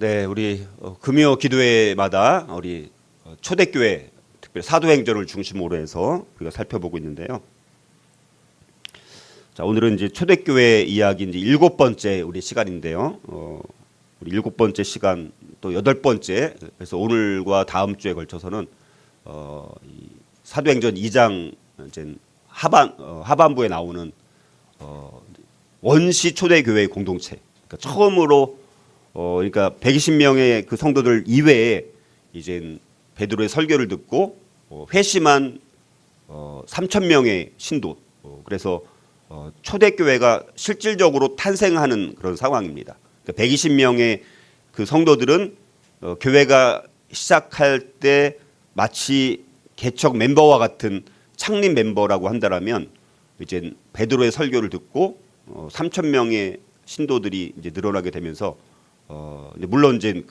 네, 우리 금요 기도회마다 우리 초대교회 특별히 사도행전을 중심으로 해서 우리가 살펴보고 있는데요. 자, 오늘은 이제 초대교회 이야기 이제 7번째 우리 시간인데요. 우리 7번째 시간 또 8번째, 그래서 오늘과 다음 주에 걸쳐서는 이 사도행전 2장 이제 하반부에 나오는 원시 초대교회 공동체, 그러니까 처음으로 그러니까 120명의 그 성도들 이외에 이제 베드로의 설교를 듣고 회심한 3,000명의 신도, 그래서 초대교회가 실질적으로 탄생하는 그런 상황입니다. 그러니까 120명의 그 성도들은 교회가 시작할 때 마치 개척 멤버와 같은 창립 멤버라고 한다라면, 이제 베드로의 설교를 듣고 3,000명의 신도들이 이제 늘어나게 되면서 물론 이제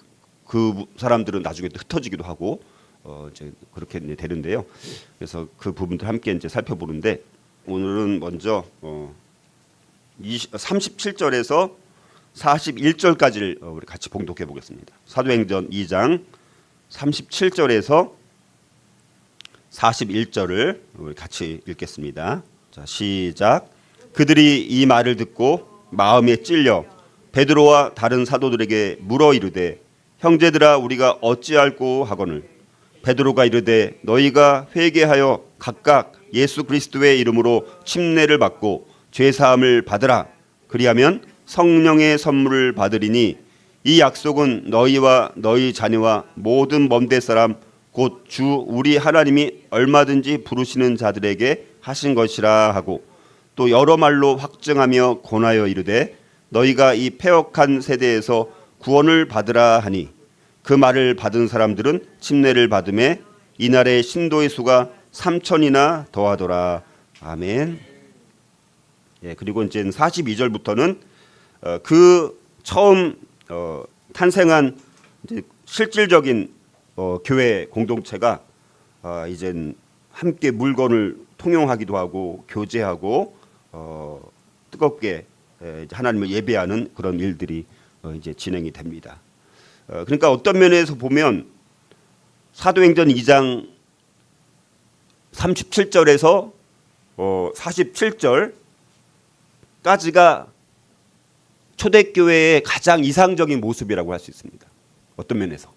그 사람들은 나중에 흩어지기도 하고 이제 그렇게 이제 되는데요. 그래서 그 부분도 함께 이제 살펴보는데, 오늘은 먼저 37절에서 41절까지를 우리 같이 봉독해 보겠습니다. 사도행전 2장 37절에서 41절을 우리 같이 읽겠습니다. 자, 시작. 그들이 이 말을 듣고 마음에 찔려 베드로와 다른 사도들에게 물어 이르되, 형제들아, 우리가 어찌할꼬 하거늘. 베드로가 이르되, 너희가 회개하여 각각 예수 그리스도의 이름으로 침례를 받고 죄 사함을 받으라. 그리하면 성령의 선물을 받으리니 이 약속은 너희와 너희 자녀와 모든 먼데 사람 곧 주 우리 하나님이 얼마든지 부르시는 자들에게 하신 것이라 하고, 또 여러 말로 확증하며 권하여 이르되, 너희가 이 패역한 세대에서 구원을 받으라 하니, 그 말을 받은 사람들은 침례를 받음에 이날의 신도의 수가 3,000이나 더하더라. 아멘. 예, 그리고 이제 42절부터는 그 처음 탄생한 이제 실질적인 교회 공동체가 이제 함께 물건을 통용하기도 하고 교제하고 뜨겁게 하나님을 예배하는 그런 일들이 이제 진행이 됩니다. 그러니까 어떤 면에서 보면 사도행전 2장 37절에서 47절까지가 초대교회의 가장 이상적인 모습이라고 할 수 있습니다. 어떤 면에서.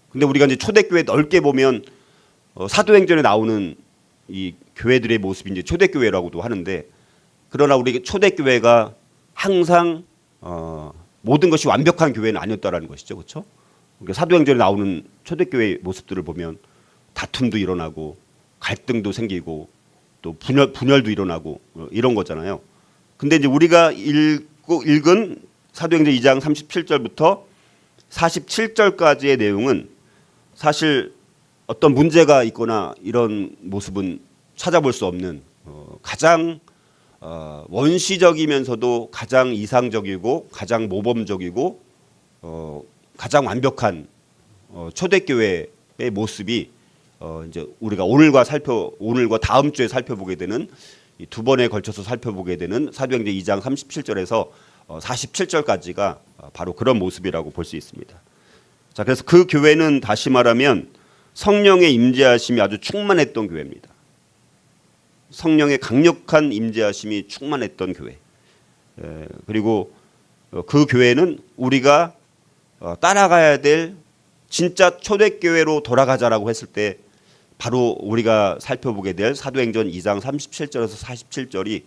근데 우리가 이제 초대교회 넓게 보면 사도행전에 나오는 이 교회들의 모습이 이제 초대교회라고도 하는데, 그러나 우리 초대교회가 항상 모든 것이 완벽한 교회는 아니었다라는 것이죠, 그렇죠? 그러니까 사도행전에 나오는 초대교회의 모습들을 보면 다툼도 일어나고 갈등도 생기고 또 분열도 일어나고 이런 거잖아요. 근데 이제 우리가 읽은 사도행전 2장 37절부터 47절까지의 내용은 사실 어떤 문제가 있거나 이런 모습은 찾아볼 수 없는 가장 원시적이면서도 가장 이상적이고 가장 모범적이고 가장 완벽한 초대교회의 모습이 이제 우리가 오늘과 다음 주에 살펴보게 되는 이 두 번에 걸쳐서 살펴보게 되는 사도행전 2장 37절에서 47절까지가 바로 그런 모습이라고 볼 수 있습니다. 자, 그래서 그 교회는 다시 말하면 성령의 임재하심이 아주 충만했던 교회입니다. 성령의 강력한 임재하심이 충만했던 교회. 그리고 그 교회는 우리가 따라가야 될 진짜 초대교회로 돌아가자라고 했을 때 바로 우리가 살펴보게 될 사도행전 2장 37절에서 47절이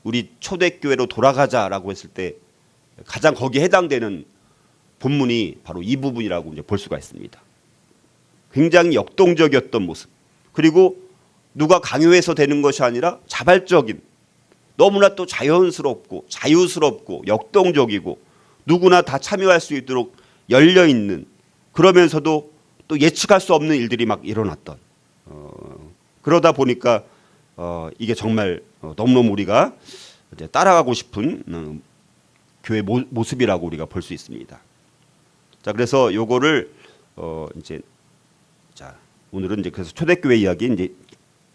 우리 초대교회로 돌아가자라고 했을 때 가장 거기에 해당되는 본문이 바로 이 부분이라고 이제 볼 수가 있습니다. 굉장히 역동적이었던 모습, 그리고 누가 강요해서 되는 것이 아니라 자발적인, 너무나 또 자연스럽고 자유스럽고 역동적이고 누구나 다 참여할 수 있도록 열려있는, 그러면서도 또 예측할 수 없는 일들이 막 일어났던, 그러다 보니까 이게 정말 너무너무 우리가 이제 따라가고 싶은 교회 모습이라고 우리가 볼 수 있습니다. 자, 그래서 요거를 이제 자, 오늘은 이제 그래서 초대교회 이야기 이제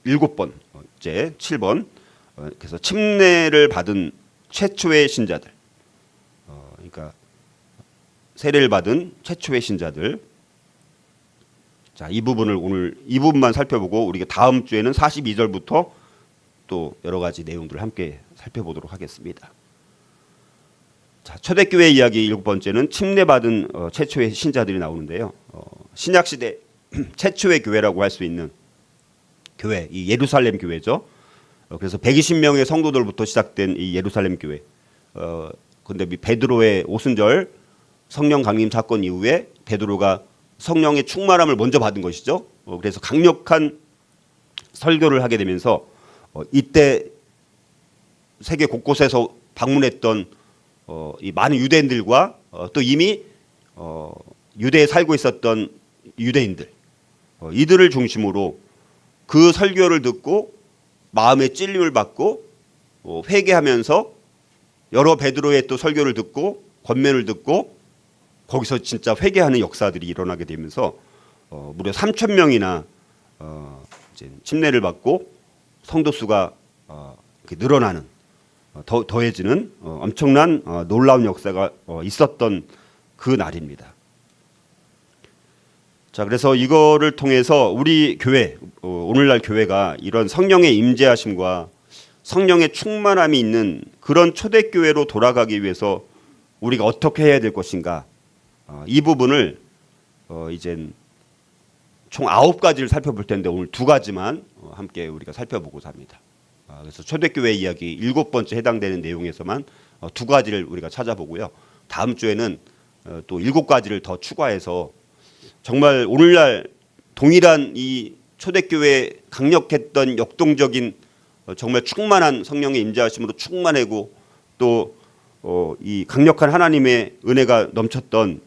7번째 7번, 그래서 침례를 받은 최초의 신자들, 그러니까 세례를 받은 최초의 신자들. 자, 이 부분을 오늘 이 부분만 살펴보고 우리가 다음 주에는 42절부터 또 여러 가지 내용들을 함께 살펴보도록 하겠습니다. 자, 초대교회 이야기 7번째는 침례받은 최초의 신자들이 나오는데요. 신약 시대 최초의 교회라고 할 수 있는 교회, 이 예루살렘 교회죠. 그래서 120명의 성도들부터 시작된 이 예루살렘 교회. 근데 베드로의 오순절 성령 강림 사건 이후에 베드로가 성령의 충만함을 먼저 받은 것이죠. 그래서 강력한 설교를 하게 되면서 이때 세계 곳곳에서 방문했던 이 많은 유대인들과 또 이미 유대에 살고 있었던 유대인들, 이들을 중심으로 그 설교를 듣고 마음의 찔림을 받고 회개하면서 여러 베드로의 또 설교를 듣고 권면을 듣고 거기서 진짜 회개하는 역사들이 일어나게 되면서 무려 3,000명이나 이제 침례를 받고 성도 수가 이렇게 늘어나는 더해지는 엄청난 놀라운 역사가 있었던 그 날입니다. 자, 그래서 이거를 통해서 우리 교회, 오늘날 교회가 이런 성령의 임재하심과 성령의 충만함이 있는 그런 초대교회로 돌아가기 위해서 우리가 어떻게 해야 될 것인가, 이 부분을 이젠 총 9가지를 살펴볼 텐데 오늘 2가지만 함께 우리가 살펴보고자 합니다. 그래서 초대교회 이야기 7번째 해당되는 내용에서만 2가지를 우리가 찾아보고요. 다음 주에는 또 7가지를 더 추가해서 정말 오늘날 동일한 이 초대교회 강력했던 역동적인 정말 충만한 성령의 임재하심으로 충만하고 또 이 강력한 하나님의 은혜가 넘쳤던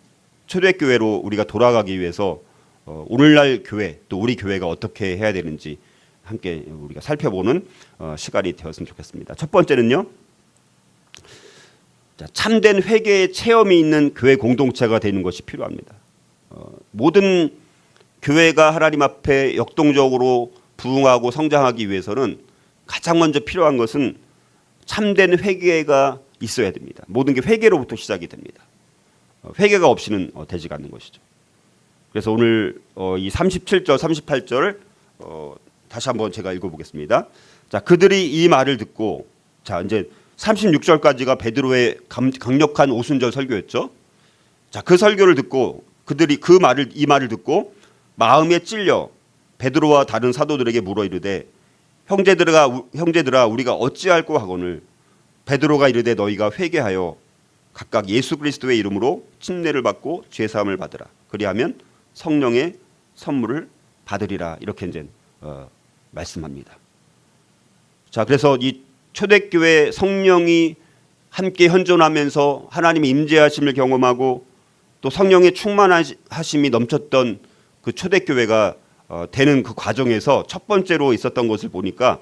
초대교회로 우리가 돌아가기 위해서 오늘날 교회 또 우리 교회가 어떻게 해야 되는지 함께 우리가 살펴보는 시간이 되었으면 좋겠습니다. 첫 번째는요. 자, 참된 회개의 체험이 있는 교회 공동체가 되는 것이 필요합니다. 모든 교회가 하나님 앞에 역동적으로 부흥하고 성장하기 위해서는 가장 먼저 필요한 것은 참된 회개가 있어야 됩니다. 모든 게 회개로부터 시작이 됩니다. 회개가 없이는 되지가 않는 것이죠. 그래서 오늘 이 37절, 38절 다시 한번 제가 읽어보겠습니다. 자, 그들이 이 말을 듣고, 자 이제 36절까지가 베드로의 강력한 오순절 설교였죠. 자, 그 설교를 듣고 그들이 이 말을 듣고 마음에 찔려 베드로와 다른 사도들에게 물어 이르되 형제들아 우리가 어찌할꼬 하거늘 베드로가 이르되 너희가 회개하여 각각 예수 그리스도의 이름으로 침례를 받고 죄 사함을 받으라. 그리하면 성령의 선물을 받으리라. 이렇게 이제 말씀합니다. 자, 그래서 이 초대교회 성령이 함께 현존하면서 하나님의 임재하심을 경험하고 또 성령의 충만하심이 넘쳤던 그 초대교회가 되는 그 과정에서 첫 번째로 있었던 것을 보니까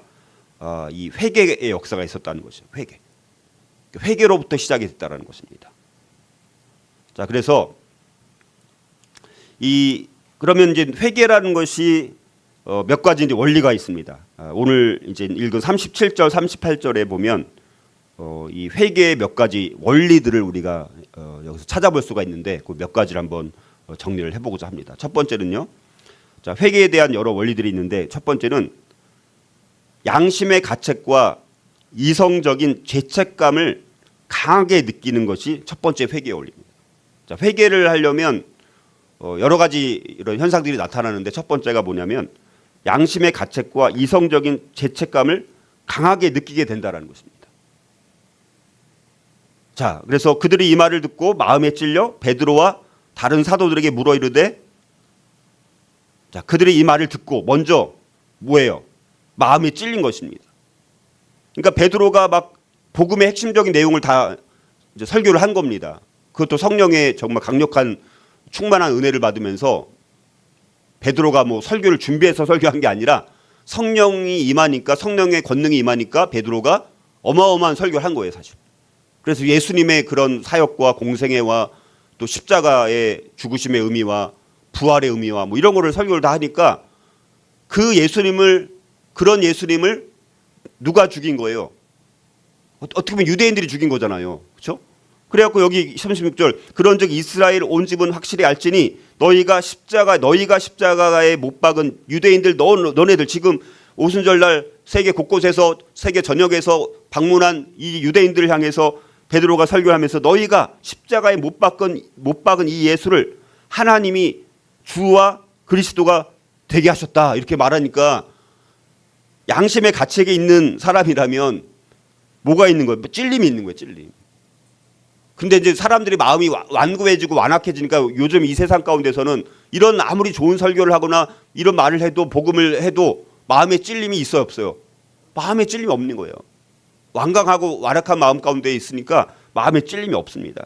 이 회개의 역사가 있었다는 것이죠. 회개로부터 시작이 됐다는 것입니다. 자, 그래서 그러면 이제 회개라는 것이 몇 가지 이제 원리가 있습니다. 오늘 이제 읽은 37절, 38절에 보면 이 회개의 몇 가지 원리들을 우리가 여기서 찾아볼 수가 있는데 그 몇 가지를 한번 정리를 해보고자 합니다. 첫 번째는요. 자, 회개에 대한 여러 원리들이 있는데 첫 번째는 양심의 가책과 이성적인 죄책감을 강하게 느끼는 것이 첫 번째 회개의 원리입니다. 자, 회개를 하려면 여러 가지 이런 현상들이 나타나는데 첫 번째가 뭐냐면 양심의 가책과 이성적인 죄책감을 강하게 느끼게 된다는 것입니다. 자, 그래서 그들이 이 말을 듣고 마음에 찔려 베드로와 다른 사도들에게 물어 이르되, 자, 그들이 이 말을 듣고 먼저 뭐예요? 마음에 찔린 것입니다. 그러니까 베드로가 막 복음의 핵심적인 내용을 다 이제 설교를 한 겁니다. 그것도 성령의 정말 강력한 충만한 은혜를 받으면서 베드로가 뭐 설교를 준비해서 설교한 게 아니라 성령이 임하니까, 성령의 권능이 임하니까 베드로가 어마어마한 설교를 한 거예요, 사실. 그래서 예수님의 그런 사역과 공생애와 또 십자가의 죽으심의 의미와 부활의 의미와 뭐 이런 거를 설교를 다 하니까 그런 예수님을 누가 죽인 거예요? 어떻게 보면 유대인들이 죽인 거잖아요. 그렇죠? 그래갖고 여기 36절 그런즉 이스라엘 온 집은 확실히 알지니 너희가 십자가에 못 박은 유대인들 너네들 지금 오순절날 세계 곳곳에서 세계 전역에서 방문한 이 유대인들을 향해서 베드로가 설교하면서 너희가 십자가에 못 박은 이 예수를 하나님이 주와 그리스도가 되게 하셨다 이렇게 말하니까 양심의 가책에 있는 사람이라면 뭐가 있는 거예요? 찔림이 있는 거예요. 찔림. 근데 이제 사람들이 마음이 완고해지고 완악해지니까 요즘 이 세상 가운데서는 이런 아무리 좋은 설교를 하거나 이런 말을 해도 복음을 해도 마음에 찔림이 있어요 없어요? 마음에 찔림이 없는 거예요. 완강하고 완악한 마음 가운데 있으니까 마음에 찔림이 없습니다.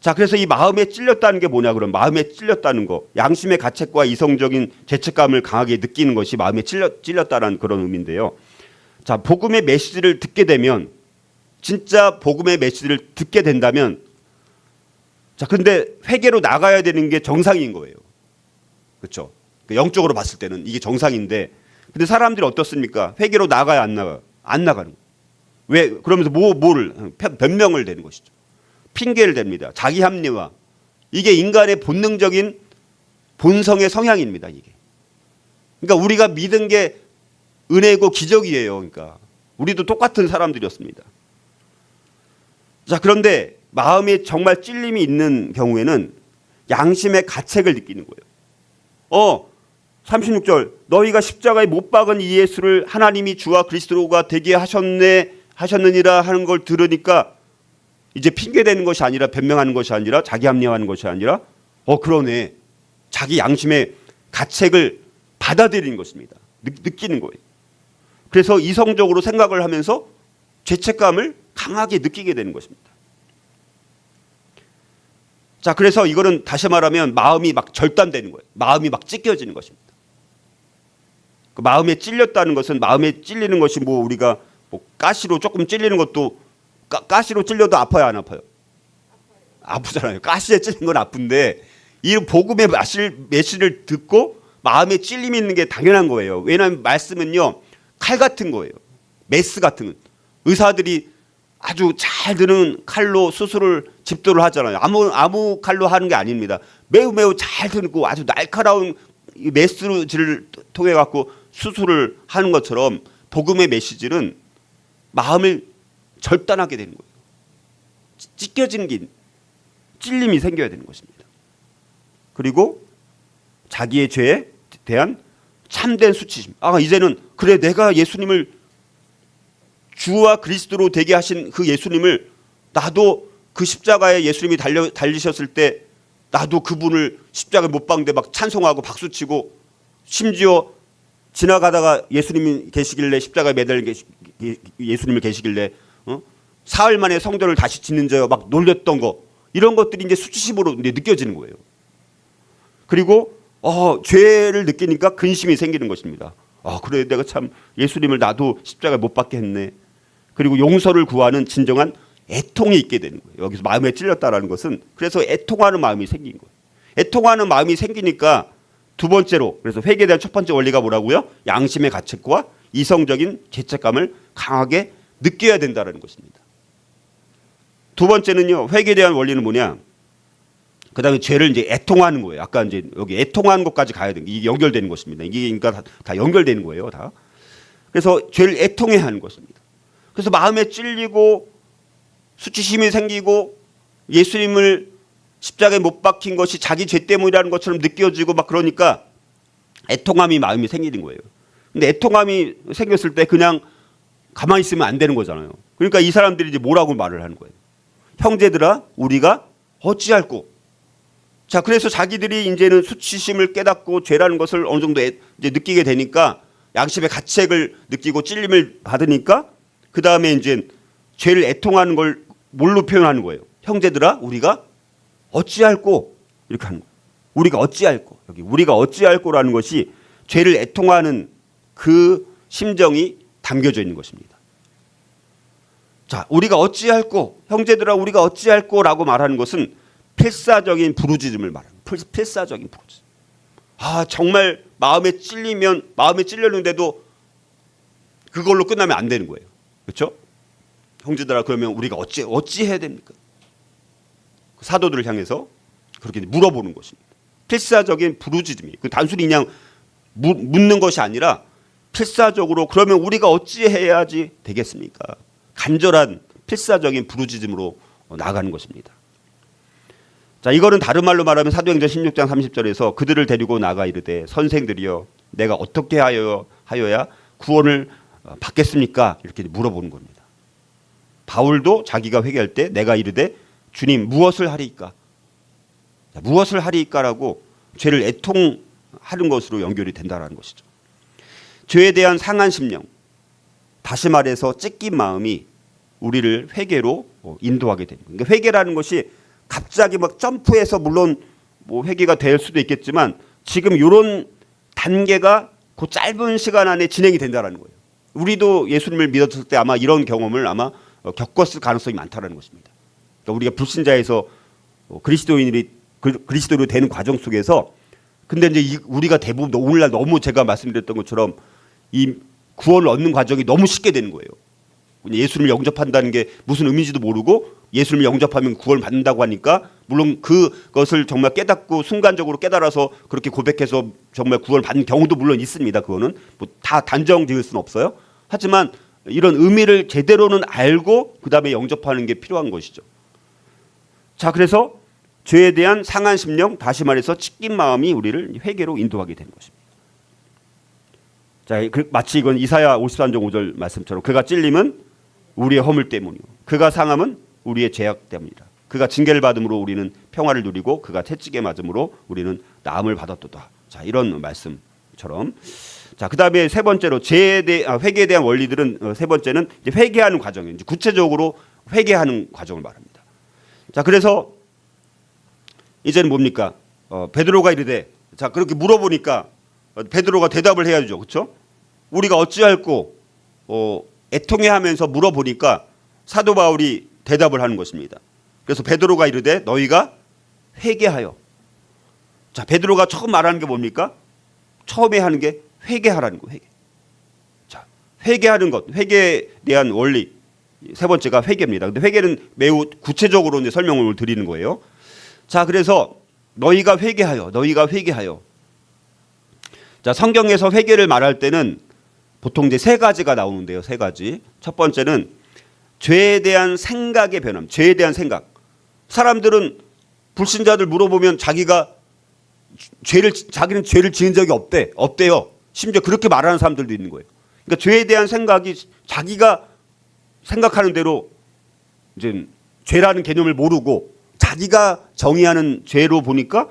자, 그래서 이 마음에 찔렸다는 게 뭐냐 그럼 마음에 찔렸다는 거 양심의 가책과 이성적인 죄책감을 강하게 느끼는 것이 마음에 찔렸다는 그런 의미인데요. 자, 복음의 메시지를 듣게 되면 진짜 복음의 메시지를 듣게 된다면 자, 근데 회개로 나가야 되는 게 정상인 거예요. 그렇죠? 영적으로 봤을 때는 이게 정상인데 근데 사람들이 어떻습니까? 회개로 나가야 안 나가요? 안 나가는 거예요. 왜? 그러면서 뭐를 변명을 대는 것이죠. 핑계를 댑니다. 자기 합리화. 이게 인간의 본능적인 본성의 성향입니다. 이게. 그러니까 우리가 믿은 게 은혜고 기적이에요. 그러니까 우리도 똑같은 사람들이었습니다. 자, 그런데 마음에 정말 찔림이 있는 경우에는 양심의 가책을 느끼는 거예요. 36절 너희가 십자가에 못 박은 이 예수를 하나님이 주와 그리스도가 되게 하셨느니라 하는 걸 들으니까 이제 핑계대는 것이 아니라 변명하는 것이 아니라 자기 합리화하는 것이 아니라 그러네. 자기 양심의 가책을 받아들이는 것입니다. 느끼는 거예요. 그래서 이성적으로 생각을 하면서 죄책감을 강하게 느끼게 되는 것입니다. 자, 그래서 이거는 다시 말하면 마음이 막 절단되는 거예요. 마음이 막 찢겨지는 것입니다. 그 마음에 찔렸다는 것은 마음에 찔리는 것이 우리가 가시로 조금 찔리는 것도 가시로 찔려도 아파요 안 아파요? 아프잖아요. 가시에 찔린 건 아픈데 이 복음의 메시지를 듣고 마음에 찔림이 있는 게 당연한 거예요. 왜냐하면 말씀은요 칼 같은 거예요. 메스 같은 의사들이 아주 잘 드는 칼로 수술을 집도를 하잖아요. 아무 칼로 하는 게 아닙니다. 매우 잘 드고 아주 날카로운 메스를 통해 갖고 수술을 하는 것처럼 복음의 메시지는 마음을 절단하게 되는 거예요. 찢겨지는 게 찔림이 생겨야 되는 것입니다. 그리고 자기의 죄에 대한 참된 수치심. 이제는 그래 내가 예수님을 주와 그리스도로 되게 하신 그 예수님을 나도 그 십자가에 예수님이 달리셨을 때 나도 그분을 십자가에 못 박는데 막 찬송하고 박수치고 심지어 지나가다가 예수님이 계시길래 십자가에 매달린 예수님을 계시길래 사흘 만에 성전을 다시 짓는 자여 막 놀렸던 거 이런 것들이 이제 수치심으로 이제 느껴지는 거예요. 그리고 죄를 느끼니까 근심이 생기는 것입니다. 그래 내가 참 예수님을 나도 십자가에 못 박게 했네. 그리고 용서를 구하는 진정한 애통이 있게 되는 거예요. 여기서 마음에 찔렸다라는 것은 그래서 애통하는 마음이 생긴 거예요. 애통하는 마음이 생기니까 두 번째로 그래서 회개에 대한 첫 번째 원리가 뭐라고요? 양심의 가책과 이성적인 죄책감을 강하게 느껴야 된다는 것입니다. 두 번째는요. 회개에 대한 원리는 뭐냐? 그다음에 죄를 이제 애통하는 거예요. 아까 이제 여기 애통하는 것까지 가야 되는 이게 연결되는 것입니다. 이게 그러니까 다 연결되는 거예요. 다. 그래서 죄를 애통해야 하는 것입니다. 그래서 마음에 찔리고 수치심이 생기고 예수님을 십자가에 못 박힌 것이 자기 죄 때문이라는 것처럼 느껴지고 막 그러니까 애통함이 마음이 생기는 거예요. 근데 애통함이 생겼을 때 그냥 가만히 있으면 안 되는 거잖아요. 그러니까 이 사람들이 이제 뭐라고 말을 하는 거예요. 형제들아 우리가 어찌할꼬. 자, 그래서 자기들이 이제는 수치심을 깨닫고 죄라는 것을 어느 정도 이제 느끼게 되니까 양심의 가책을 느끼고 찔림을 받으니까 그 다음에 이제 죄를 애통하는 걸 뭘로 표현하는 거예요. 형제들아 우리가 어찌할꼬 이렇게 하는 거예요. 우리가 어찌할꼬 여기 우리가 어찌할꼬라는 것이 죄를 애통하는 그 심정이 담겨져 있는 것입니다. 자, 우리가 어찌할꼬 형제들아 우리가 어찌할꼬라고 말하는 것은 필사적인 부르짖음을 말하는 필사적인 부르짖음. 정말 마음에 찔렸는데도 그걸로 끝나면 안 되는 거예요. 그렇죠? 형제들아 그러면 우리가 어찌 해야 됩니까? 사도들을 향해서 그렇게 물어보는 것입니다. 필사적인 부르짖음이 그 단순히 그냥 묻는 것이 아니라 필사적으로 그러면 우리가 어찌해야지 되겠습니까? 간절한 필사적인 부르짖음으로 나아가는 것입니다. 자, 이거는 다른 말로 말하면 사도행전 16장 30절에서 그들을 데리고 나가 이르되 선생들이여 내가 어떻게 하여야 구원을 받겠습니까? 이렇게 물어보는 겁니다. 바울도 자기가 회개할 때 내가 이르되 주님 무엇을 하리이까? 무엇을 하리이까라고 죄를 애통하는 것으로 연결이 된다는 것이죠. 죄에 대한 상한 심령, 다시 말해서 찢긴 마음이 우리를 회개로 인도하게 됩니다. 그러니까 회개라는 것이 갑자기 막 점프해서 물론 뭐 회개가 될 수도 있겠지만 지금 이런 단계가 그 짧은 시간 안에 진행이 된다는 거예요. 우리도 예수님을 믿었을 때 아마 이런 경험을 아마 겪었을 가능성이 많다는 것입니다. 그러니까 우리가 불신자에서 그리스도인으로 되는 과정 속에서 근데 이제 우리가 대부분 오늘날 너무 제가 말씀드렸던 것처럼 이 구원을 얻는 과정이 너무 쉽게 되는 거예요. 예수님을 영접한다는 게 무슨 의미인지도 모르고 예수님을 영접하면 구원을 받는다고 하니까 물론 그것을 정말 깨닫고 순간적으로 깨달아서 그렇게 고백해서 정말 구원을 받는 경우도 물론 있습니다. 그거는 뭐 다 단정 지을 수는 없어요. 하지만 이런 의미를 제대로는 알고 그 다음에 영접하는 게 필요한 것이죠. 자, 그래서 죄에 대한 상한 심령, 다시 말해서 찢긴 마음이 우리를 회개로 인도하게 되는 것입니다. 자, 마치 이건 이사야 53장 5절 말씀처럼 그가 찔림은 우리의 허물 때문이요 그가 상함은 우리의 죄악 때문이라. 그가 징계를 받음으로 우리는 평화를 누리고 그가 채찍에 맞음으로 우리는 나음을 받았도다. 자, 이런 말씀처럼. 자, 그다음에 세 번째로 회개에 대한 원리들은 세 번째는 이제 회개하는 과정이에요. 이제 구체적으로 회개하는 과정을 말합니다. 자, 그래서 이제는 뭡니까? 베드로가 이르되 자, 그렇게 물어보니까 베드로가 대답을 해야죠. 그렇죠? 우리가 어찌할꼬 애통해하면서 물어보니까 사도 바울이 대답을 하는 것입니다. 그래서 베드로가 이르되 너희가 회개하여. 자, 베드로가 처음 말하는 게 뭡니까? 처음에 하는 게 회개하라는 거예요. 회개. 자, 회개하는 것, 회개에 대한 원리 세 번째가 회개입니다. 근데 회개는 매우 구체적으로 이제 설명을 드리는 거예요. 자, 그래서 너희가 회개하여. 자, 성경에서 회개를 말할 때는 보통 이제 세 가지가 나오는데요. 세 가지. 첫 번째는 죄에 대한 생각의 변함. 죄에 대한 생각. 사람들은 불신자들 물어보면 자기는 죄를 지은 적이 없대요. 심지어 그렇게 말하는 사람들도 있는 거예요. 그러니까 죄에 대한 생각이 자기가 생각하는 대로 이제 죄라는 개념을 모르고 자기가 정의하는 죄로 보니까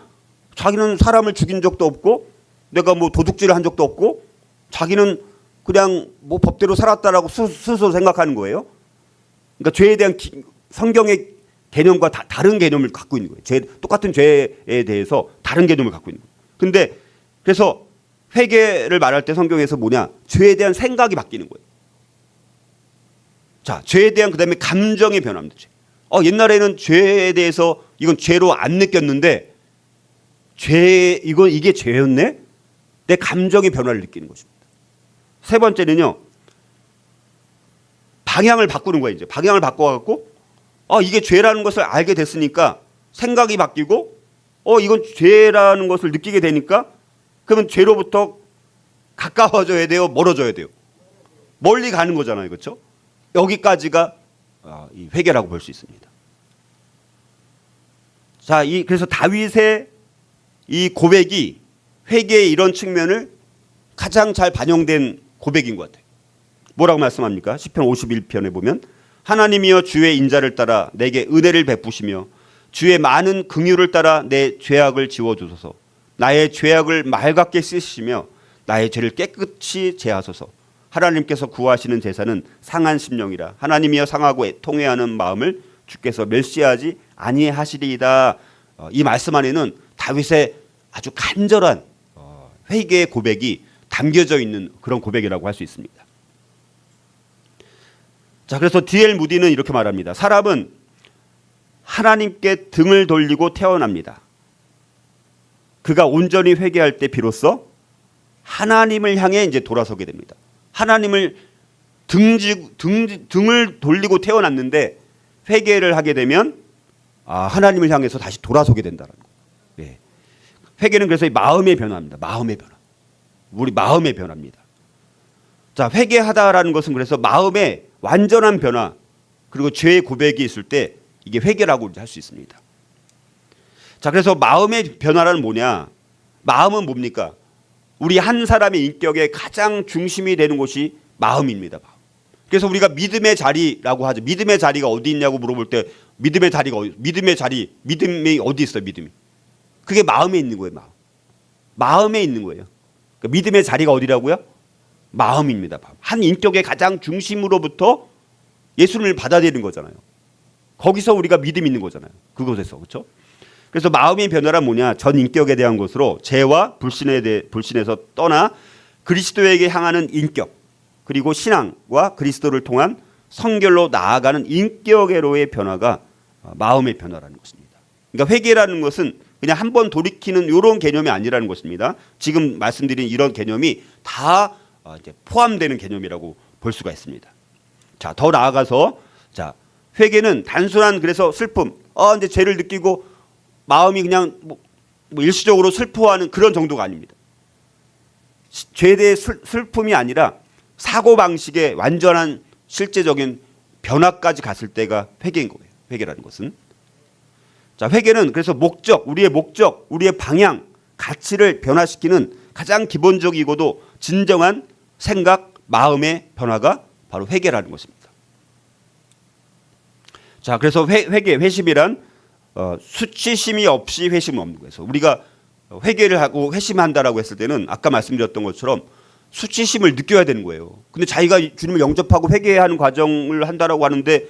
자기는 사람을 죽인 적도 없고 내가 뭐 도둑질을 한 적도 없고 자기는 그냥 뭐 법대로 살았다라고 스스로 생각하는 거예요. 그러니까 죄에 대한 성경의 개념과 다른 개념을 갖고 있는 거예요. 똑같은 죄에 대해서 다른 개념을 갖고 있는 거예요. 근데 그래서 회개를 말할 때 성경에서 뭐냐? 죄에 대한 생각이 바뀌는 거예요. 자, 죄에 대한 그다음에 감정의 변화입니다. 옛날에는 죄에 대해서 이건 죄로 안 느꼈는데 이게 죄였네? 내 감정의 변화를 느끼는 것입니다. 세 번째는요. 방향을 바꾸는 거예요. 이제 방향을 바꿔갖고 이게 죄라는 것을 알게 됐으니까 생각이 바뀌고 이건 죄라는 것을 느끼게 되니까 그러면 죄로부터 가까워져야 돼요? 멀어져야 돼요? 멀리 가는 거잖아요. 그렇죠? 여기까지가 이 회개라고 볼 수 있습니다. 자, 그래서 다윗의 이 고백이 회개의 이런 측면을 가장 잘 반영된 고백인 것 같아요. 뭐라고 말씀합니까? 시편 51편에 보면 하나님이여 주의 인자를 따라 내게 은혜를 베푸시며 주의 많은 긍휼을 따라 내 죄악을 지워주소서. 나의 죄악을 맑게 씻으시며 나의 죄를 깨끗이 제하소서. 하나님께서 구하시는 제사는 상한 심령이라. 하나님이여 상하고 통회하는 마음을 주께서 멸시하지 아니하시리이다. 이 말씀 안에는 다윗의 아주 간절한 회개의 고백이 담겨져 있는 그런 고백이라고 할 수 있습니다. 자, 그래서 D.L. 무디는 이렇게 말합니다. 사람은 하나님께 등을 돌리고 태어납니다. 그가 온전히 회개할 때 비로소 하나님을 향해 이제 돌아서게 됩니다. 하나님을 등을 돌리고 태어났는데 회개를 하게 되면 하나님을 향해서 다시 돌아서게 된다는 거예요. 예. 회개는 그래서 마음의 변화입니다. 마음의 변화. 우리 마음의 변화입니다. 자, 회개하다라는 것은 그래서 마음의 완전한 변화 그리고 죄의 고백이 있을 때 이게 회개라고 할 수 있습니다. 자, 그래서 마음의 변화란 뭐냐? 마음은 뭡니까? 우리 한 사람의 인격의 가장 중심이 되는 곳이 마음입니다. 그래서 우리가 믿음의 자리라고 하죠. 믿음의 자리가 어디 있냐고 물어볼 때 믿음이 어디 있어요? 믿음이. 그게 마음에 있는 거예요. 마음에 있는 거예요. 그러니까 믿음의 자리가 어디라고요? 마음입니다. 한 인격의 가장 중심으로부터 예수님을 받아들이는 거잖아요. 거기서 우리가 믿음이 있는 거잖아요. 그곳에서. 그렇죠? 그래서 마음의 변화란 뭐냐? 전 인격에 대한 것으로 죄와 불신에서 떠나 그리스도에게 향하는 인격 그리고 신앙과 그리스도를 통한 성결로 나아가는 인격애로의 변화가 마음의 변화라는 것입니다. 그러니까 회개라는 것은 그냥 한 번 돌이키는 이런 개념이 아니라는 것입니다. 지금 말씀드린 이런 개념이 다 이제 포함되는 개념이라고 볼 수가 있습니다. 자, 더 나아가서 자, 회개는 단순한 그래서 슬픔, 이제 죄를 느끼고 마음이 그냥 뭐 일시적으로 슬퍼하는 그런 정도가 아닙니다. 죄에 대해 슬픔이 아니라 사고 방식의 완전한 실제적인 변화까지 갔을 때가 회개인 거예요. 회개라는 것은. 자, 회개는 그래서 우리의 목적, 우리의 방향, 가치를 변화시키는 가장 기본적이고도 진정한 생각, 마음의 변화가 바로 회개라는 것입니다. 자, 그래서 회심이란 수치심이 없이 회심은 없는 거예요. 그래서 우리가 회개를 하고 회심한다라고 했을 때는 아까 말씀드렸던 것처럼 수치심을 느껴야 되는 거예요. 근데 자기가 주님을 영접하고 회개하는 과정을 한다라고 하는데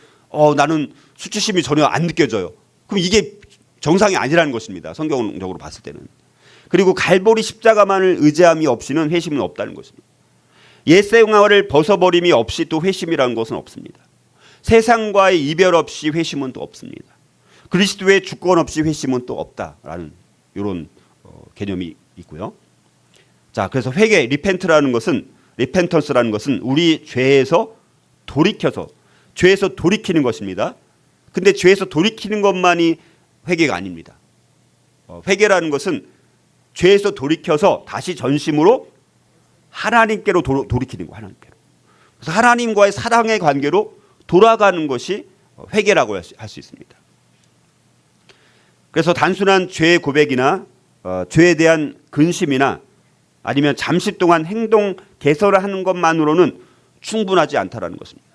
나는 수치심이 전혀 안 느껴져요. 그럼 이게 정상이 아니라는 것입니다. 성경적으로 봤을 때는. 그리고 갈보리 십자가만을 의지함이 없이는 회심은 없다는 것입니다. 옛생활을 벗어버림이 없이 또 회심이라는 것은 없습니다. 세상과의 이별 없이 회심은 또 없습니다. 그리스도의 주권 없이 회심은 또 없다라는 이런 개념이 있고요. 자, 그래서 회개, 리펜턴스라는 것은 우리 죄에서 돌이키는 것입니다. 근데 죄에서 돌이키는 것만이 회개가 아닙니다. 회개라는 것은 죄에서 돌이켜서 다시 전심으로 하나님께로 돌이키는 거예요. 하나님께로. 그래서 하나님과의 사랑의 관계로 돌아가는 것이 회개라고 할 수 있습니다. 그래서 단순한 죄의 고백이나 죄에 대한 근심이나 아니면 잠시 동안 행동 개선을 하는 것만으로는 충분하지 않다라는 것입니다.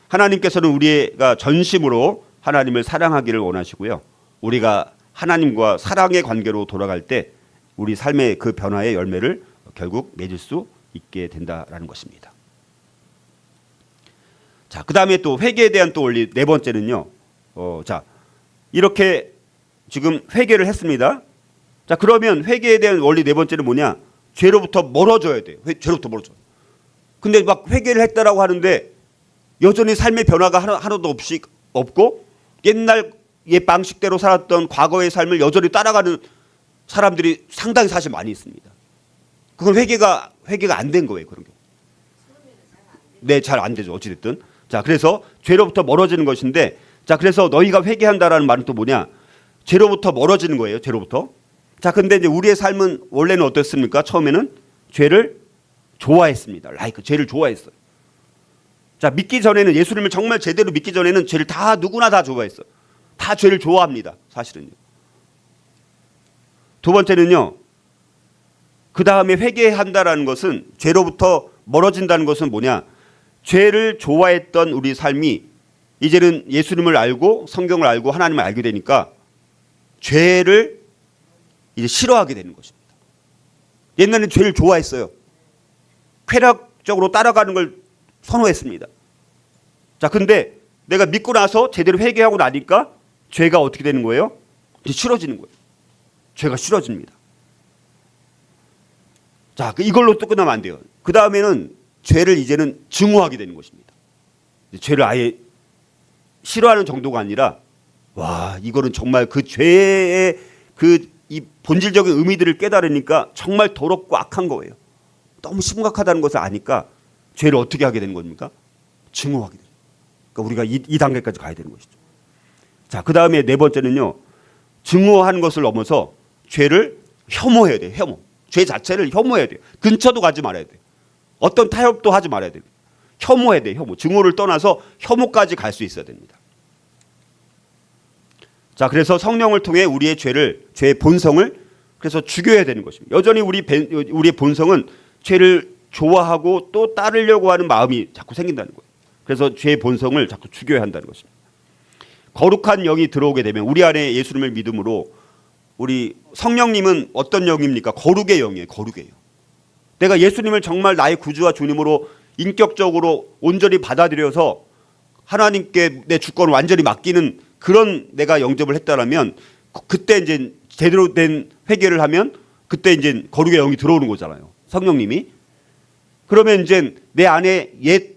하나님께서는 우리가 전심으로 하나님을 사랑하기를 원하시고요. 우리가 하나님과 사랑의 관계로 돌아갈 때 우리 삶의 그 변화의 열매를 결국 맺을 수 있게 된다라는 것입니다. 자, 그다음에 또 회개에 대한 또 원리 네 번째는요. 자, 이렇게 지금 회개를 했습니다. 자, 그러면 회개에 대한 원리 네 번째는 뭐냐? 죄로부터 멀어져야 돼요. 죄로부터 멀어져. 근데 막 회개를 했다라고 하는데 여전히 삶의 변화가 하나도 없고 옛날 옛 방식대로 살았던 과거의 삶을 여전히 따라가는 사람들이 상당히 사실 많이 있습니다. 그건 회개가 안 된 거예요. 그런 경우. 네, 잘 안 되죠. 어찌됐든. 자, 그래서 죄로부터 멀어지는 것인데, 자, 그래서 너희가 회개한다라는 말은 또 뭐냐? 죄로부터 멀어지는 거예요. 죄로부터. 자, 근데 이제 우리의 삶은 원래는 어땠습니까? 처음에는 죄를 좋아했습니다. 죄를 좋아했어요. 자, 믿기 전에는 예수님을 정말 제대로 믿기 전에는 죄를 누구나 다 좋아했어요. 다 죄를 좋아합니다. 사실은요. 두 번째는요. 그 다음에 회개한다라는 것은 죄로부터 멀어진다는 것은 뭐냐? 죄를 좋아했던 우리 삶이 이제는 예수님을 알고 성경을 알고 하나님을 알게 되니까 죄를 이제 싫어하게 되는 것입니다. 옛날에는 죄를 좋아했어요. 쾌락적으로 따라가는 걸 선호했습니다. 자, 근데 내가 믿고 나서 제대로 회개하고 나니까 죄가 어떻게 되는 거예요? 이제 싫어지는 거예요. 죄가 싫어집니다. 자, 이걸로 또 끝나면 안 돼요. 그 다음에는 죄를 이제는 증오하게 되는 것입니다. 죄를 아예 싫어하는 정도가 아니라 와, 이거는 정말 그 죄의 이 본질적인 의미들을 깨달으니까 정말 더럽고 악한 거예요. 너무 심각하다는 것을 아니까 죄를 어떻게 하게 되는 겁니까? 증오하게 돼요. 그러니까 우리가 이 단계까지 가야 되는 것이죠. 자, 그다음에 네 번째는요. 증오하는 것을 넘어서 죄를 혐오해야 돼요. 혐오. 죄 자체를 혐오해야 돼요. 근처도 가지 말아야 돼요. 어떤 타협도 하지 말아야 돼요. 혐오해야 돼요. 혐오. 증오를 떠나서 혐오까지 갈 수 있어야 됩니다. 자, 그래서 성령을 통해 우리의 죄의 본성을 그래서 죽여야 되는 것입니다. 여전히 우리의 본성은 죄를 좋아하고 또 따르려고 하는 마음이 자꾸 생긴다는 거예요. 그래서 죄의 본성을 자꾸 죽여야 한다는 것입니다. 거룩한 영이 들어오게 되면 우리 안에 예수님을 믿음으로 우리 성령님은 어떤 영입니까? 거룩의 영이에요. 거룩의 영. 내가 예수님을 정말 나의 구주와 주님으로 인격적으로 온전히 받아들여서 하나님께 내 주권을 완전히 맡기는 그런 내가 영접을 했다라면 그때 이제 제대로 된 회개를 하면 그때 이제 거룩의 영이 들어오는 거잖아요. 성령님이. 그러면 이제 내 안에 옛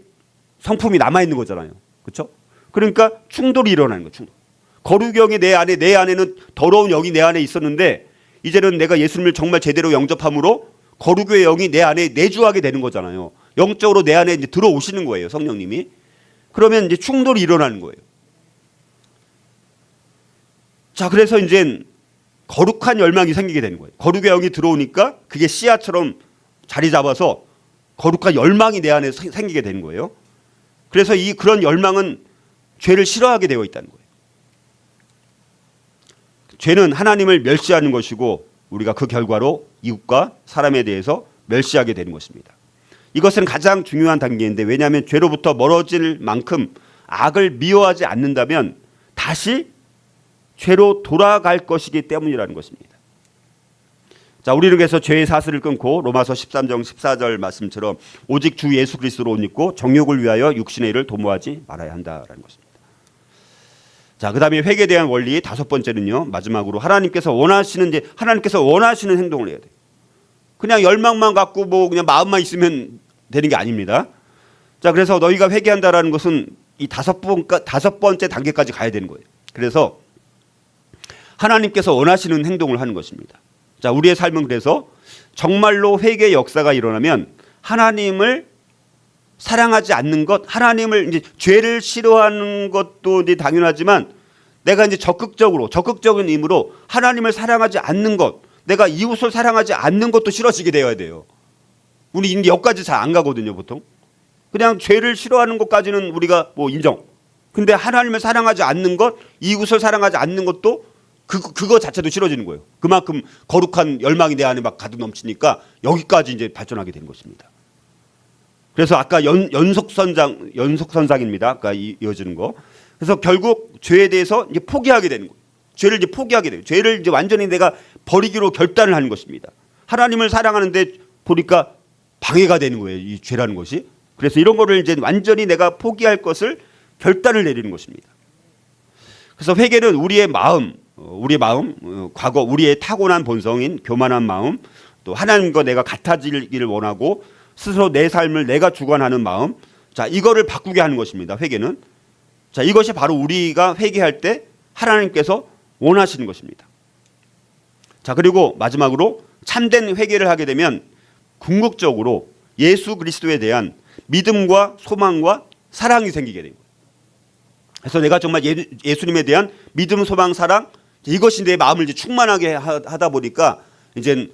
성품이 남아 있는 거잖아요. 그렇죠? 그러니까 충돌이 일어나는 거예요. 충돌. 거룩의 영이 내 안에는 더러운 영이 내 안에 있었는데 이제는 내가 예수님을 정말 제대로 영접함으로 거룩의 영이 내 안에 내주하게 되는 거잖아요. 영적으로 내 안에 이제 들어오시는 거예요. 성령님이. 그러면 이제 충돌이 일어나는 거예요. 자, 그래서 이제 거룩한 열망이 생기게 되는 거예요. 거룩의 영이 들어오니까 그게 씨앗처럼 자리 잡아서 거룩한 열망이 내 안에 생기게 되는 거예요. 그래서 그런 열망은 죄를 싫어하게 되어 있다는 거예요. 죄는 하나님을 멸시하는 것이고 우리가 그 결과로 이웃과 사람에 대해서 멸시하게 되는 것입니다. 이것은 가장 중요한 단계인데 왜냐하면 죄로부터 멀어질 만큼 악을 미워하지 않는다면 다시 죄로 돌아갈 것이기 때문이라는 것입니다. 자, 우리는 그래서 죄의 사슬을 끊고 로마서 13장 14절 말씀처럼 오직 주 예수 그리스도로 옷 입고 정욕을 위하여 육신의 일을 도모하지 말아야 한다라는 것입니다. 자, 그다음에 회개에 대한 원리 다섯 번째는요. 마지막으로 하나님께서 원하시는 행동을 해야 돼요. 그냥 열망만 갖고 그냥 마음만 있으면 되는 게 아닙니다. 자, 그래서 너희가 회개한다라는 것은 이 다섯 번째 단계까지 가야 되는 거예요. 그래서 하나님께서 원하시는 행동을 하는 것입니다. 자, 우리의 삶은 그래서 정말로 회개의 역사가 일어나면 하나님을 사랑하지 않는 것, 하나님을 이제 죄를 싫어하는 것도 이제 당연하지만 내가 이제 적극적인 힘으로 하나님을 사랑하지 않는 것, 내가 이웃을 사랑하지 않는 것도 싫어지게 되어야 돼요. 우리 이제 여기까지 잘 안 가거든요, 보통. 그냥 죄를 싫어하는 것까지는 우리가 인정. 근데 하나님을 사랑하지 않는 것, 이웃을 사랑하지 않는 것도 그거 자체도 싫어지는 거예요. 그만큼 거룩한 열망이 내 안에 막 가득 넘치니까 여기까지 이제 발전하게 되는 것입니다. 그래서 아까 연속선상입니다. 아까 이어지는 거. 그래서 결국 죄에 대해서 이제 포기하게 되는 거예요. 죄를 이제 포기하게 돼요. 죄를 이제 완전히 내가 버리기로 결단을 하는 것입니다. 하나님을 사랑하는데 보니까 방해가 되는 거예요. 이 죄라는 것이. 그래서 이런 거를 이제 완전히 내가 포기할 것을 결단을 내리는 것입니다. 그래서 회개는 우리의 마음, 과거 우리의 타고난 본성인 교만한 마음, 또 하나님과 내가 같아지기를 원하고 스스로 내 삶을 내가 주관하는 마음, 자, 이거를 바꾸게 하는 것입니다. 회개는. 자, 이것이 바로 우리가 회개할 때 하나님께서 원하시는 것입니다. 자, 그리고 마지막으로 참된 회개를 하게 되면 궁극적으로 예수 그리스도에 대한 믿음과 소망과 사랑이 생기게 됩니다. 그래서 내가 정말 예수님에 대한 믿음, 소망, 사랑, 이것이 내 마음을 이제 충만하게 하다 보니까 이제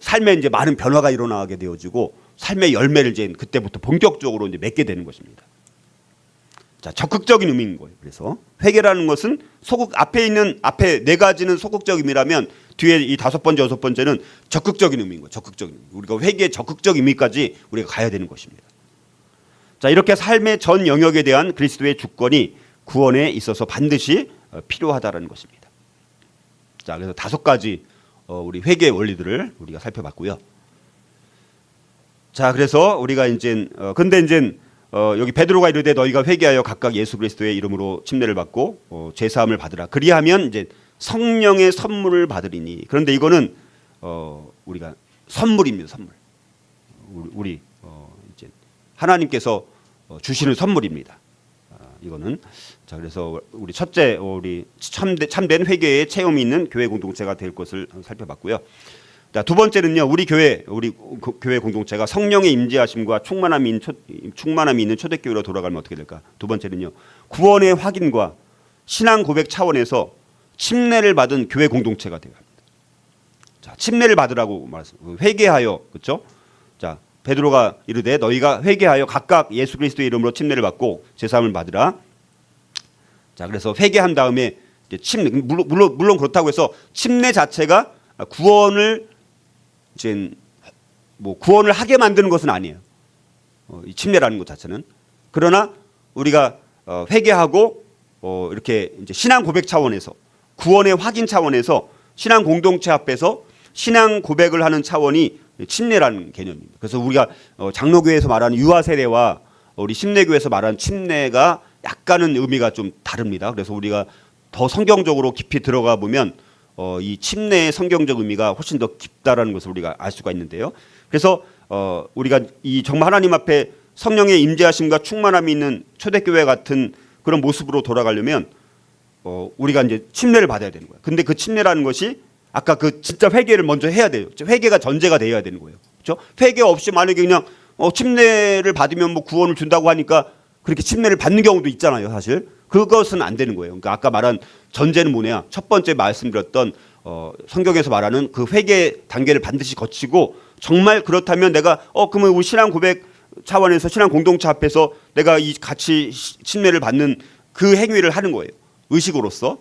삶에 이제 많은 변화가 일어나게 되어지고 삶의 열매를 이제 그때부터 본격적으로 이제 맺게 되는 것입니다. 자, 적극적인 의미인 거예요. 그래서 회개라는 것은 앞에 네 가지는 소극적임이라면 뒤에 이 다섯 번째, 여섯 번째는 적극적인 의미인 거예요. 적극적인 의미. 우리가 회개의 적극적 의미까지 우리가 가야 되는 것입니다. 자, 이렇게 삶의 전 영역에 대한 그리스도의 주권이 구원에 있어서 반드시 필요하다라는 것입니다. 자, 그래서 다섯 가지 우리 회개의 원리들을 우리가 살펴봤고요. 자, 그래서 우리가 이제 근데 이제 여기 베드로가 이르되 너희가 회개하여 각각 예수 그리스도의 이름으로 침례를 받고 죄 사함을 받으라. 그리하면 이제 성령의 선물을 받으리니. 그런데 이거는 우리가 선물입니다. 선물. 우리 이제 하나님께서 주시는 선물입니다. 이거는. 자, 그래서 우리 첫째 우리 참된 회개의 체험이 있는 교회 공동체가 될 것을 살펴봤고요. 자, 두 번째는요. 우리 교회 공동체가 성령의 임재하심과 충만함이 있는 초대교회로 돌아가면 어떻게 될까? 두 번째는요. 구원의 확인과 신앙 고백 차원에서 침례를 받은 교회 공동체가 되어야 합니다. 자, 침례를 받으라고 말했습니다. 회개하여, 그렇죠? 자, 베드로가 이르되 너희가 회개하여 각각 예수 그리스도의 이름으로 침례를 받고 제사함을 받으라. 자, 그래서 회개한 다음에 이제 침례, 물론 그렇다고 해서 침례 자체가 구원을 이제 뭐 구원을 하게 만드는 것은 아니에요. 이 침례라는 것 자체는. 그러나 우리가 회개하고 이렇게 이제 신앙 고백 차원에서 구원의 확인 차원에서 신앙 공동체 앞에서 신앙 고백을 하는 차원이 침례라는 개념입니다. 그래서 우리가 장로교회에서 말하는 유아 세례와 우리 심례교회에서 말하는 침례가 약간은 의미가 좀 다릅니다. 그래서 우리가 더 성경적으로 깊이 들어가 보면 이 침례의 성경적 의미가 훨씬 더 깊다라는 것을 우리가 알 수가 있는데요. 그래서 우리가 이 정말 하나님 앞에 성령의 임재하심과 충만함이 있는 초대교회 같은 그런 모습으로 돌아가려면 우리가 이제 침례를 받아야 되는 거예요. 근데 그 침례라는 것이 아까 그 진짜 회개를 먼저 해야 돼요. 회개가 전제가 되어야 되는 거예요. 그렇죠? 회개 없이 만약에 그냥 침례를 받으면 뭐 구원을 준다고 하니까 그렇게 침례를 받는 경우도 있잖아요, 사실. 그것은 안 되는 거예요. 그러니까 아까 말한 전제는 뭐냐? 첫 번째 말씀드렸던 성경에서 말하는 그 회개 단계를 반드시 거치고 정말 그렇다면 내가 그러면 우리 신앙 고백 차원에서 신앙 공동체 앞에서 내가 이 같이 침례를 받는 그 행위를 하는 거예요. 의식으로서.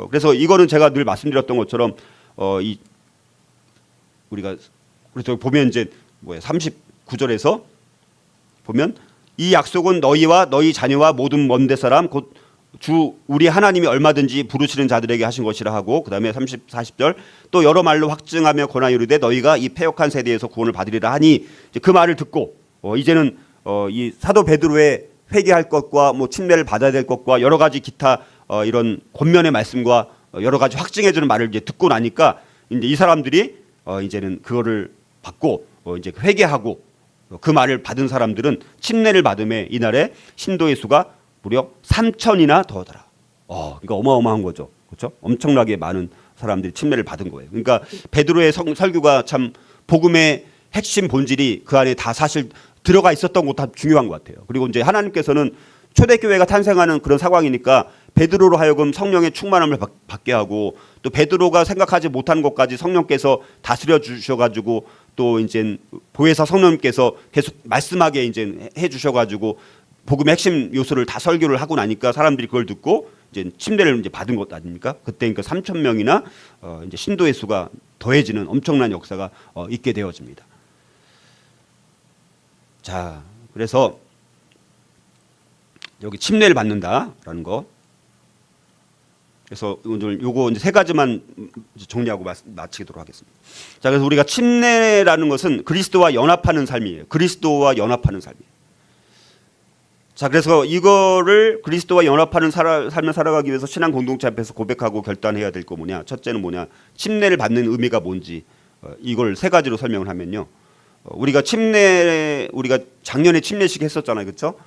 그래서 이거는 제가 늘 말씀드렸던 것처럼 우리가 그래서 보면 이제 39절에서 보면 이 약속은 너희와 너희 자녀와 모든 먼데 사람 곧 주 우리 하나님이 얼마든지 부르시는 자들에게 하신 것이라 하고 그다음에 40절 또 여러 말로 확증하며 권하여 이르되 너희가 이 패역한 세대에서 구원을 받으리라 하니 그 말을 듣고 이제는 이 사도 베드로의 회개할 것과 뭐 침례를 받아야 될 것과 여러 가지 기타 이런 권면의 말씀과 여러 가지 확증해 주는 말을 이제 듣고 나니까 이제 이 사람들이 이제는 그거를 받고 이제 회개하고 그 말을 받은 사람들은 침례를 받음에 이날에 신도의 수가 무려 3,000이나 더하더라. 그러니까 어마어마한 거죠. 그렇죠? 엄청나게 많은 사람들이 침례를 받은 거예요. 그러니까 베드로의 설교가 참 복음의 핵심 본질이 그 안에 다 사실 들어가 있었던 것도 다 중요한 것 같아요. 그리고 이제 하나님께서는 초대교회가 탄생하는 그런 상황이니까 베드로로 하여금 성령의 충만함을 받게 하고 또 베드로가 생각하지 못한 것까지 성령께서 다스려 주셔가지고 또 이제 보혜사 성령님께서 계속 말씀하게 이제 해 주셔가지고 복음의 핵심 요소를 다 설교를 하고 나니까 사람들이 그걸 듣고 이제 침례를 이제 받은 것 아닙니까? 그때 그러니까 3,000명이나 이제 신도의 수가 더해지는 엄청난 역사가 있게 되어집니다. 자, 그래서 여기 침례를 받는다라는 거. 그래서 오늘 요거 이제 세 가지만 정리하고 마치도록 하겠습니다. 자, 그래서 우리가 침례라는 것은 그리스도와 연합하는 삶이에요. 그리스도와 연합하는 삶이에요. 자, 그래서 이거를 그리스도와 연합하는 삶을 살아가기 위해서 신앙 공동체 앞에서 고백하고 결단해야 될 거 뭐냐? 첫째는 뭐냐? 침례를 받는 의미가 뭔지 이걸 세 가지로 설명을 하면요. 우리가 작년에 침례식 했었잖아요, 그렇죠?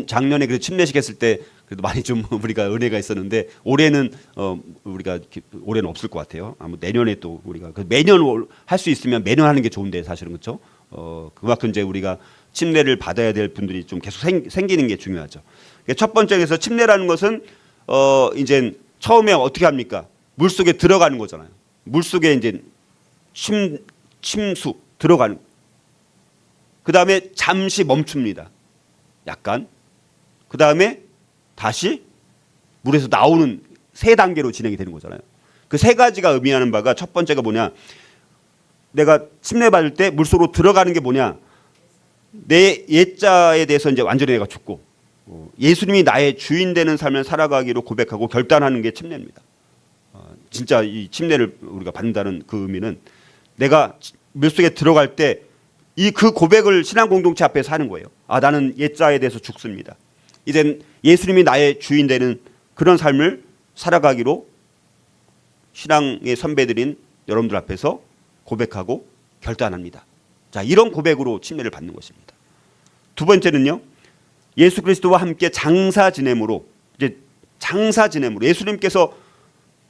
작년에 그 침례식 했을 때 그래도 많이 좀 우리가 은혜가 있었는데 올해는 올해는 없을 것 같아요. 아마 내년에 또 우리가 매년 할 수 있으면 매년 하는 게 좋은데 사실은 그렇죠? 그만큼 이제 우리가 침례를 받아야 될 분들이 좀 계속 생기는 게 중요하죠. 첫 번째에서 침례라는 것은 이제 처음에 어떻게 합니까? 물 속에 들어가는 거잖아요. 물 속에 이제 침수 들어가는. 그 다음에 잠시 멈춥니다. 약간. 그 다음에 다시 물에서 나오는 세 단계로 진행이 되는 거잖아요. 그 세 가지가 의미하는 바가 첫 번째가 뭐냐? 내가 침례 받을 때 물속으로 들어가는 게 뭐냐? 내 옛자에 대해서 이제 완전히 내가 죽고 예수님이 나의 주인 되는 삶을 살아가기로 고백하고 결단하는 게 침례입니다. 진짜 이 침례를 우리가 받는다는 그 의미는 내가 물속에 들어갈 때 이 그 고백을 신앙 공동체 앞에서 하는 거예요. 나는 옛자에 대해서 죽습니다. 이젠 예수님이 나의 주인 되는 그런 삶을 살아가기로 신앙의 선배들인 여러분들 앞에서 고백하고 결단합니다. 자, 이런 고백으로 침례를 받는 것입니다. 두 번째는요. 예수 그리스도와 함께 장사 지냄으로 예수님께서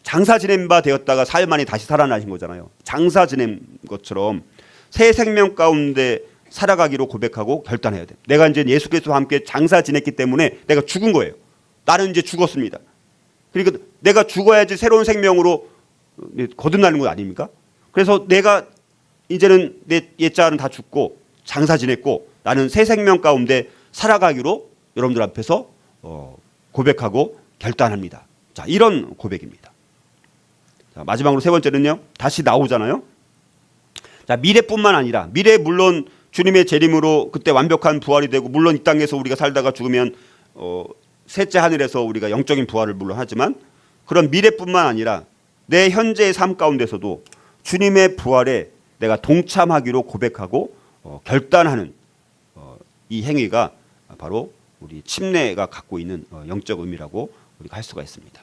장사 지냄 바 되었다가 사흘 만에 다시 살아나신 거잖아요. 장사 지냄 것처럼 새 생명 가운데 살아가기로 고백하고 결단해야 돼. 내가 이제 예수 그리스도와 함께 장사 지냈기 때문에 내가 죽은 거예요. 나는 이제 죽었습니다. 그러니까 내가 죽어야지 새로운 생명으로 거듭나는 거 아닙니까? 그래서 내가 이제는 내 옛자는 다 죽고 장사 지냈고 나는 새 생명 가운데 살아가기로 여러분들 앞에서 고백하고 결단합니다. 자, 이런 고백입니다. 자, 마지막으로 세 번째는요. 다시 나오잖아요. 자, 미래뿐만 아니라 미래 물론 주님의 재림으로 그때 완벽한 부활이 되고 물론 이 땅에서 우리가 살다가 죽으면 셋째 하늘에서 우리가 영적인 부활을 물론 하지만 그런 미래뿐만 아니라 내 현재의 삶 가운데서도 주님의 부활에 내가 동참하기로 고백하고 결단하는 이 행위가 바로 우리 침례가 갖고 있는 영적 의미라고 우리가 할 수가 있습니다.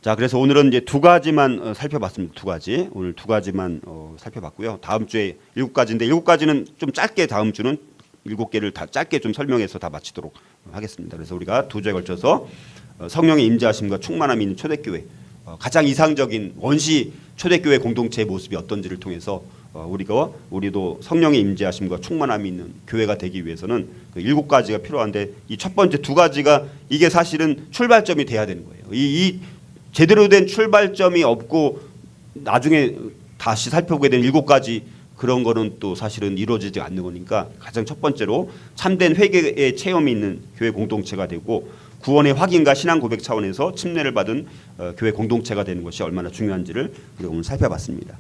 자, 그래서 오늘은 이제 두 가지만 살펴봤습니다. 두 가지. 오늘 두 가지만 살펴봤고요. 다음 주에 7가지인데 7가지는 좀 짧게 다음 주는 7개를 다 짧게 좀 설명해서 다 마치도록 하겠습니다. 그래서 우리가 두 주에 걸쳐서 성령의 임재하심과 충만함이 있는 초대교회, 가장 이상적인 원시 초대교회 공동체의 모습이 어떤지를 통해서 우리도 성령의 임재하심과 충만함이 있는 교회가 되기 위해서는 그 7가지가 필요한데 이 첫 번째 2가지가 이게 사실은 출발점이 돼야 되는 거예요. 이 제대로 된 출발점이 없고 나중에 다시 살펴보게 된 7가지 그런 거는 또 사실은 이루어지지 않는 거니까 가장 첫 번째로 참된 회개의 체험이 있는 교회 공동체가 되고 구원의 확인과 신앙 고백 차원에서 침례를 받은 교회 공동체가 되는 것이 얼마나 중요한지를 우리가 오늘 살펴봤습니다.